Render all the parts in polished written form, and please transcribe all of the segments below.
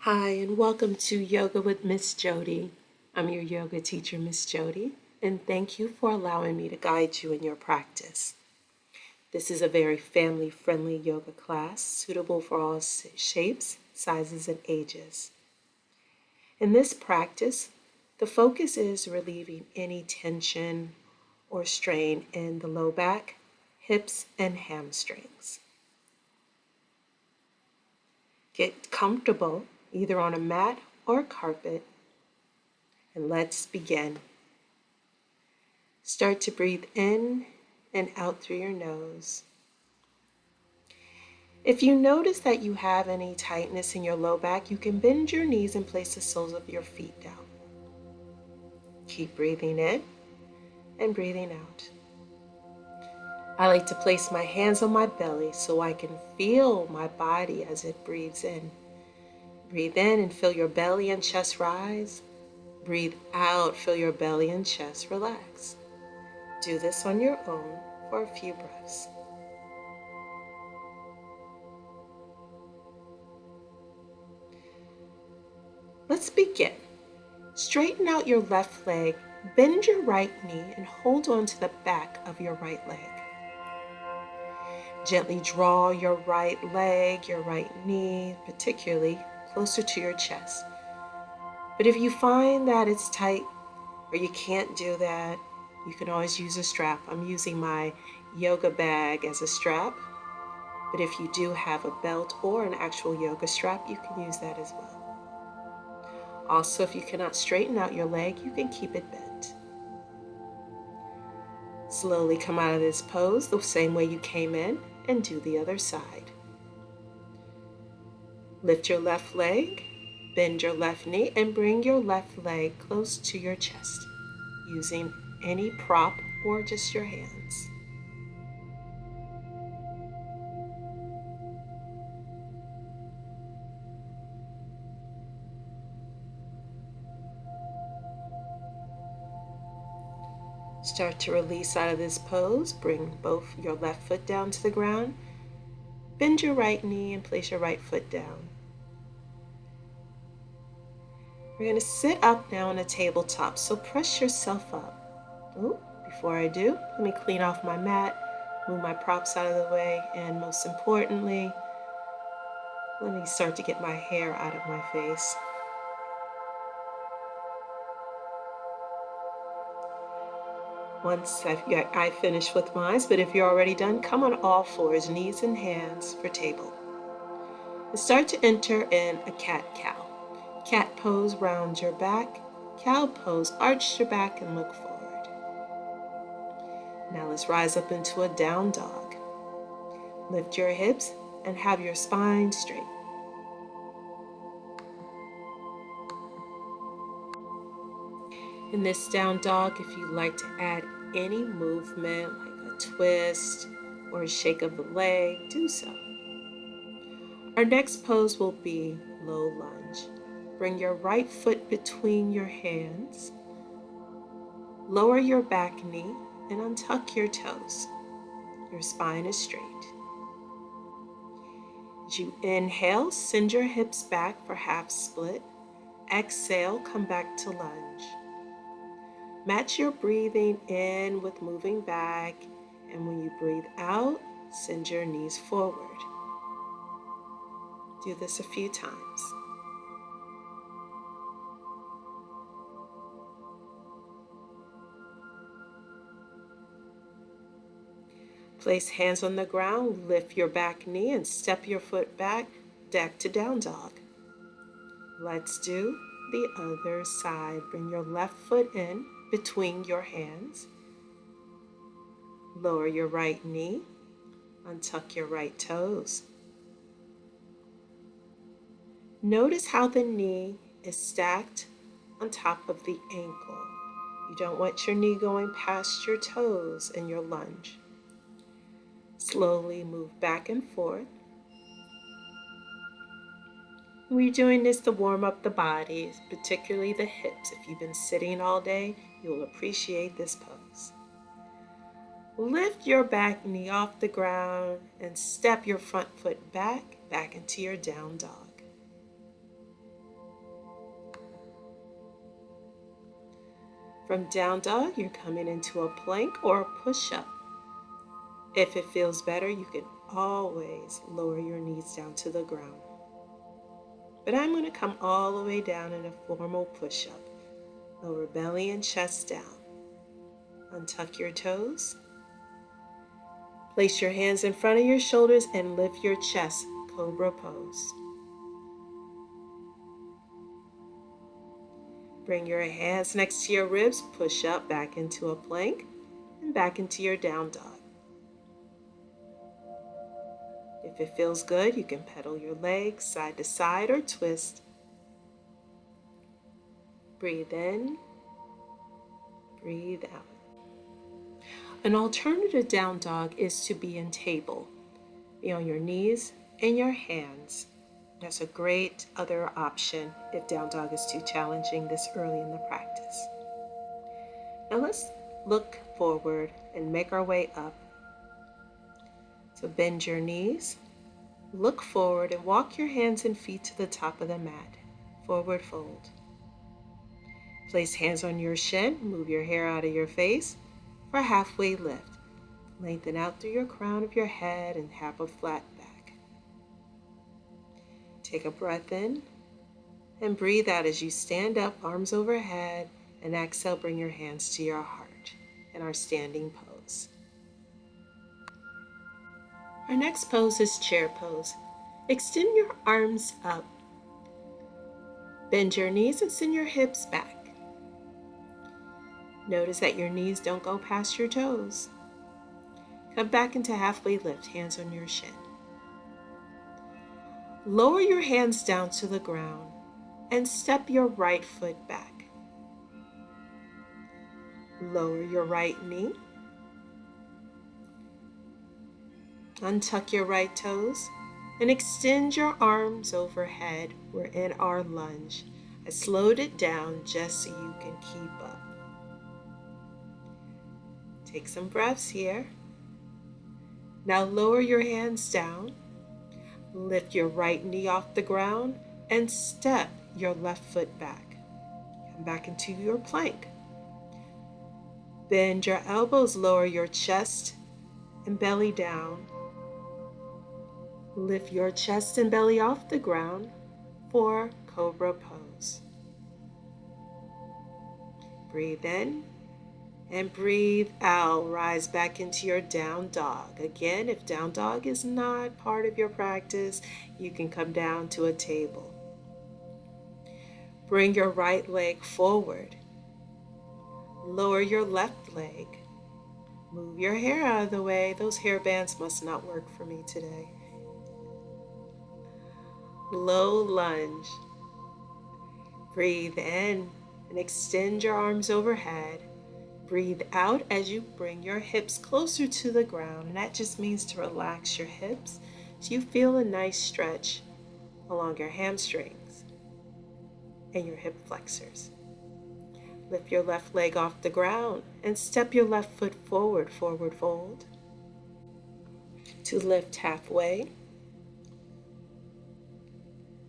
Hi, and welcome to Yoga with Miss Jody. I'm your yoga teacher, Miss Jody, and thank you for allowing me to guide you in your practice. This is a very family-friendly yoga class suitable for all shapes, sizes, and ages. In this practice, the focus is relieving any tension or strain in the low back, hips, and hamstrings. Get comfortable either on a mat or carpet, and let's begin. Start to breathe in and out through your nose. If you notice that you have any tightness in your low back, you can bend your knees and place the soles of your feet down. Keep breathing in and breathing out. I like to place my hands on my belly so I can feel my body as it breathes in. Breathe in and feel your belly and chest rise. Breathe out, feel your belly and chest relax. Do this on your own for a few breaths. Let's begin. Straighten out your left leg, bend your right knee, and hold on to the back of your right leg. Gently draw your right leg, your right knee, particularly closer to your chest. But if you find that it's tight or you can't do that, you can always use a strap. I'm using my yoga bag as a strap, but if you do have a belt or an actual yoga strap, you can use that as well. Also, if you cannot straighten out your leg, you can keep it bent. Slowly come out of this pose the same way you came in and do the other side. Lift your left leg, bend your left knee, and bring your left leg close to your chest using any prop or just your hands. Start to release out of this pose. Bring both your left foot down to the ground. Bend your right knee and place your right foot down. We're going to sit up now on a tabletop, so press yourself up. Before I do, let me clean off my mat, move my props out of the way, and most importantly, let me start to get my hair out of my face. Once I finish with mine, but if you're already done, come on all fours, knees and hands for table. And start to enter in a cat-cow. Cat pose, round your back. Cow pose, arch your back and look forward. Now let's rise up into a down dog. Lift your hips and have your spine straight. In this down dog, if you'd like to add any movement, like a twist or a shake of the leg, do so. Our next pose will be low lunge. Bring your right foot between your hands. Lower your back knee and untuck your toes. Your spine is straight. As you inhale, send your hips back for half split. Exhale, come back to lunge. Match your breathing in with moving back, and when you breathe out, send your knees forward. Do this a few times. Place hands on the ground, lift your back knee, and step your foot back to down dog. Let's do the other side. Bring your left foot in between your hands. Lower your right knee. Untuck your right toes. Notice how the knee is stacked on top of the ankle. You don't want your knee going past your toes in your lunge. Slowly move back and forth. We're doing this to warm up the body, particularly the hips. If you've been sitting all day, you'll appreciate this pose. Lift your back knee off the ground and step your front foot back into your down dog. From down dog, you're coming into a plank or a push-up. If it feels better, you can always lower your knees down to the ground. But I'm going to come all the way down in a formal push-up. Lower belly and chest down. Untuck your toes. Place your hands in front of your shoulders and lift your chest, Cobra Pose. Bring your hands next to your ribs, push up back into a plank and back into your down dog. If it feels good, you can pedal your legs side to side or twist. Breathe in, breathe out. An alternative down dog is to be in table. Be on your knees and your hands. That's a great other option if down dog is too challenging this early in the practice. Now let's look forward and make our way up. So bend your knees, look forward and walk your hands and feet to the top of the mat. Forward fold. Place hands on your shin, move your hair out of your face for a halfway lift. Lengthen out through your crown of your head and have a flat back. Take a breath in and breathe out as you stand up, arms overhead, and exhale, bring your hands to your heart in our standing pose. Our next pose is chair pose. Extend your arms up. Bend your knees and send your hips back. Notice that your knees don't go past your toes. Come back into halfway lift, hands on your shin. Lower your hands down to the ground and step your right foot back. Lower your right knee. Untuck your right toes and extend your arms overhead. We're in our lunge. I slowed it down just so you can keep up. Take some breaths here. Now lower your hands down. Lift your right knee off the ground and step your left foot back. Come back into your plank. Bend your elbows, lower your chest and belly down. Lift your chest and belly off the ground for Cobra Pose. Breathe in and breathe out. Rise back into your down dog. Again, if down dog is not part of your practice, you can come down to a table. Bring your right leg forward. Lower your left leg. Move your hair out of the way. Those hair bands must not work for me today. Low lunge. Breathe in and extend your arms overhead. Breathe out as you bring your hips closer to the ground, and that just means to relax your hips so you feel a nice stretch along your hamstrings and your hip flexors. Lift your left leg off the ground and step your left foot forward, forward fold. To lift halfway,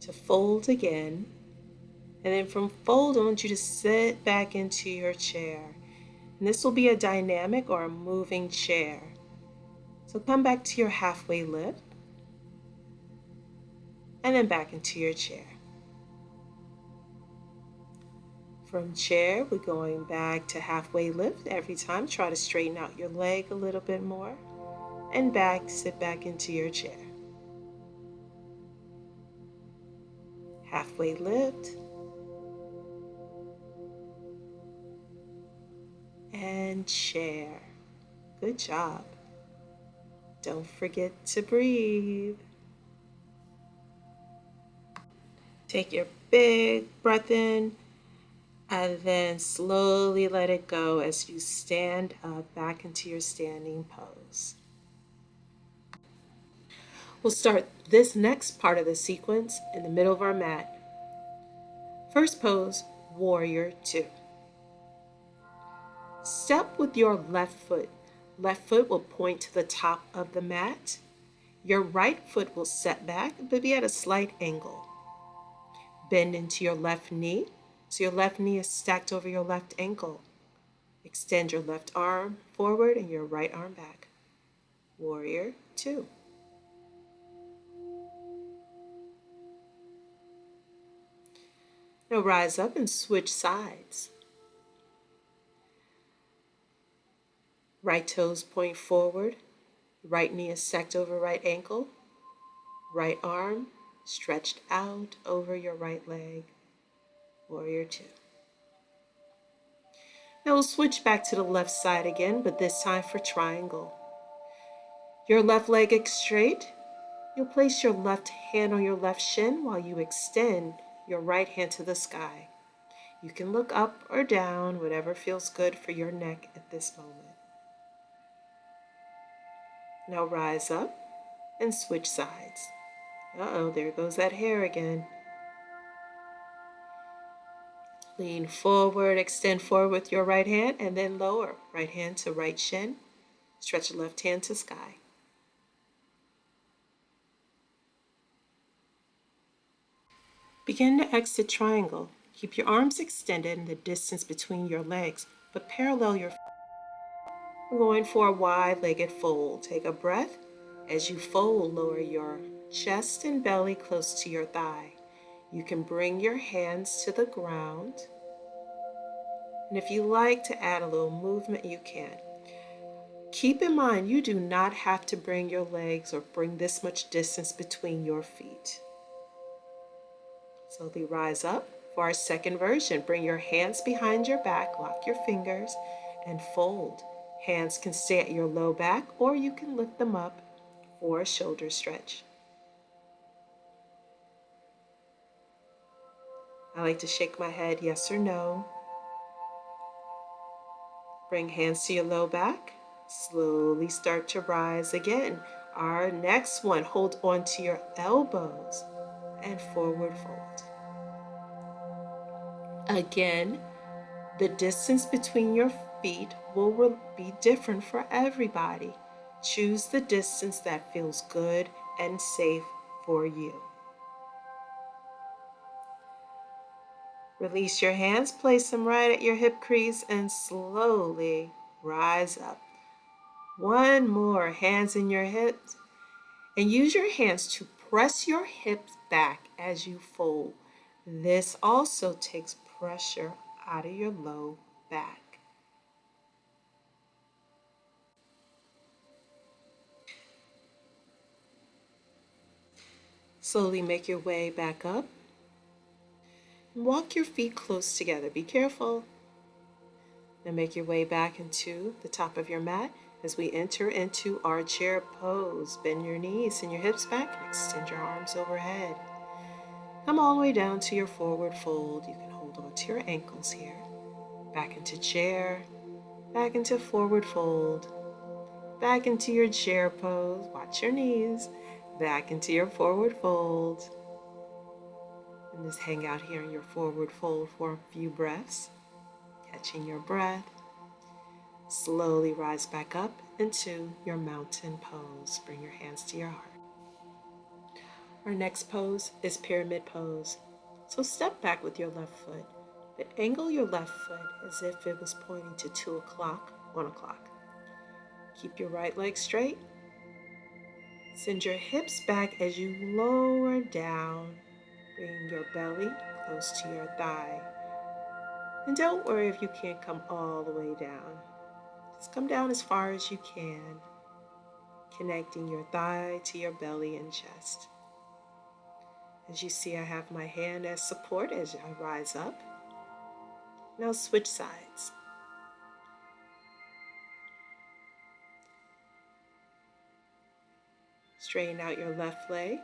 to fold again, and then from fold I want you to sit back into your chair. And this will be a dynamic or a moving chair. So come back to your halfway lift and then back into your chair. From chair, we're going back to halfway lift. Every time, try to straighten out your leg a little bit more and back, sit back into your chair. Halfway lift. And chair. Good job. Don't forget to breathe. Take your big breath in and then slowly let it go as you stand up back into your standing pose. We'll start this next part of the sequence in the middle of our mat. First pose, Warrior 2. Step with your left foot. Left foot will point to the top of the mat. Your right foot will set back but be at a slight angle. Bend into your left knee, so your left knee is stacked over your left ankle. Extend your left arm forward and your right arm back. Warrior two. Now rise up and switch sides. Right toes point forward. Right knee is stacked over right ankle. Right arm stretched out over your right leg. Warrior two. Now we'll switch back to the left side again, but this time for triangle. Your left leg is straight. You'll place your left hand on your left shin while you extend your right hand to the sky. You can look up or down, whatever feels good for your neck at this moment. Now rise up and switch sides. Uh-oh, there goes that hair again. Lean forward, extend forward with your right hand, and then lower. Right hand to right shin. Stretch the left hand to sky. Begin to exit triangle. Keep your arms extended in the distance between your legs, but parallel your feet. We're going for a wide-legged fold. Take a breath. As you fold, lower your chest and belly close to your thigh. You can bring your hands to the ground. And if you like to add a little movement, you can. Keep in mind, you do not have to bring your legs or bring this much distance between your feet. Slowly rise up. For our second version, bring your hands behind your back, lock your fingers, and fold. Hands can stay at your low back, or you can lift them up for a shoulder stretch. I like to shake my head yes or no. Bring hands to your low back. Slowly start to rise again. Our next one, hold on to your elbows and forward fold. Again, the distance between your feet will be different for everybody. Choose the distance that feels good and safe for you. Release your hands, place them right at your hip crease, and slowly rise up. One more, hands in your hips, and use your hands to press your hips back as you fold. This also takes pressure out of your low back. Slowly make your way back up. Walk your feet close together. Be careful. Now make your way back into the top of your mat as we enter into our chair pose. Bend your knees and your hips back and extend your arms overhead. Come all the way down to your forward fold. You can hold on to your ankles here. Back into chair, back into forward fold, back into your chair pose. Watch your knees. Back into your forward fold. And just hang out here in your forward fold for a few breaths. Catching your breath. Slowly rise back up into your mountain pose. Bring your hands to your heart. Our next pose is pyramid pose. So step back with your left foot, but angle your left foot as if it was pointing to 2 o'clock, 1 o'clock. Keep your right leg straight. Send your hips back as you lower down. Bring your belly close to your thigh. And don't worry if you can't come all the way down. Just come down as far as you can, connecting your thigh to your belly and chest. As you see, I have my hand as support as I rise up. Now switch sides. Straighten out your left leg.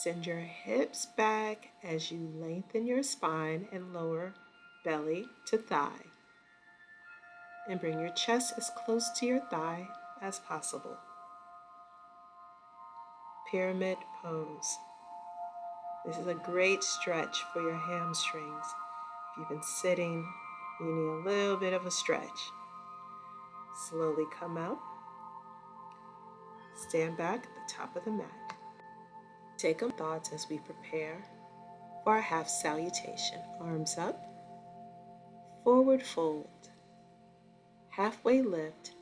Send your hips back as you lengthen your spine and lower belly to thigh. And bring your chest as close to your thigh as possible. Pyramid pose. This is a great stretch for your hamstrings. If you've been sitting, you need a little bit of a stretch. Slowly come out. Stand back at the top of the mat. Take a thoughts as we prepare for our half salutation. Arms up, forward fold. Halfway lift.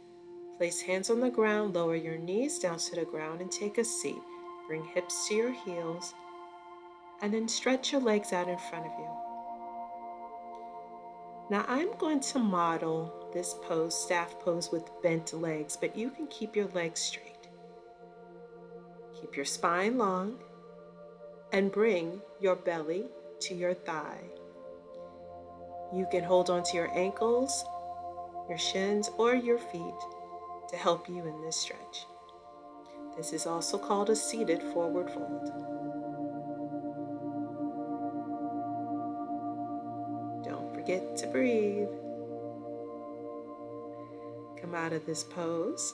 Place hands on the ground, lower your knees down to the ground and take a seat. Bring hips to your heels and then stretch your legs out in front of you. Now I'm going to model this pose, staff pose, with bent legs, but you can keep your legs straight. Keep your spine long and bring your belly to your thigh. You can hold onto your ankles, your shins, or your feet to help you in this stretch. This is also called a seated forward fold. Don't forget to breathe. Come out of this pose.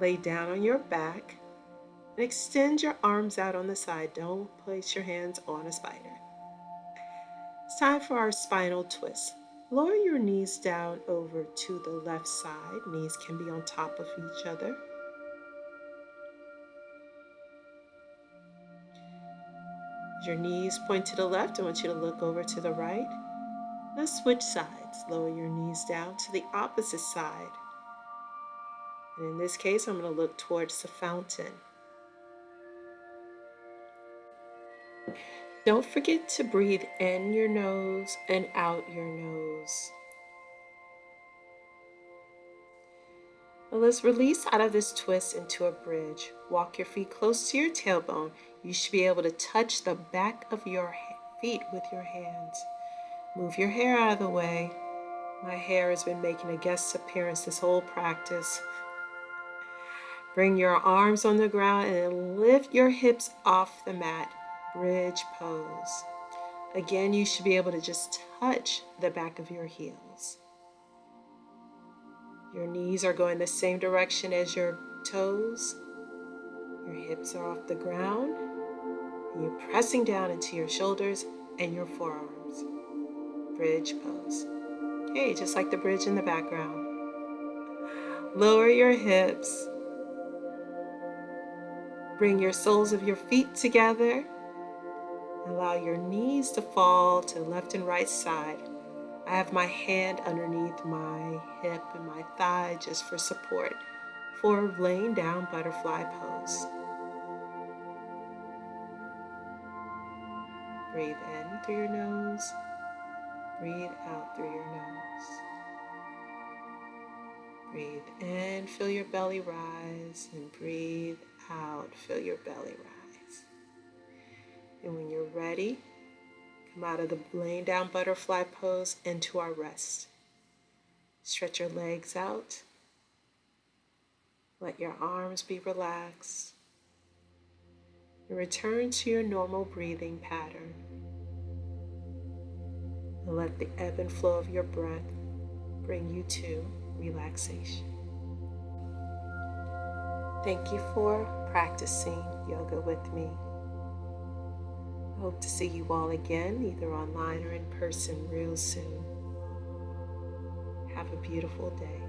Lay down on your back and extend your arms out on the side. Don't place your hands on a spider. It's time for our spinal twist. Lower your knees down over to the left side. Knees can be on top of each other. As your knees point to the left, I want you to look over to the right. Now switch sides. Lower your knees down to the opposite side. And in this case, I'm going to look towards the fountain. Don't forget to breathe in your nose and out your nose. Now let's release out of this twist into a bridge. Walk your feet close to your tailbone. You should be able to touch the back of your feet with your hands. Move your hair out of the way. My hair has been making a guest appearance this whole practice. Bring your arms on the ground and lift your hips off the mat. Bridge pose. Again, you should be able to just touch the back of your heels. Your knees are going the same direction as your toes. Your hips are off the ground. And you're pressing down into your shoulders and your forearms. Bridge pose. Okay, just like the bridge in the background. Lower your hips. Bring your soles of your feet together. Allow your knees to fall to the left and right side. I have my hand underneath my hip and my thigh just for support for laying down butterfly pose. Breathe in through your nose. Breathe out through your nose. Breathe in, feel your belly rise, and breathe out, feel your belly rise. And when you're ready, come out of the laying down butterfly pose into our rest. Stretch your legs out. Let your arms be relaxed. And return to your normal breathing pattern. And let the ebb and flow of your breath bring you to relaxation. Thank you for practicing yoga with me. I hope to see you all again, either online or in person real soon. Have a beautiful day.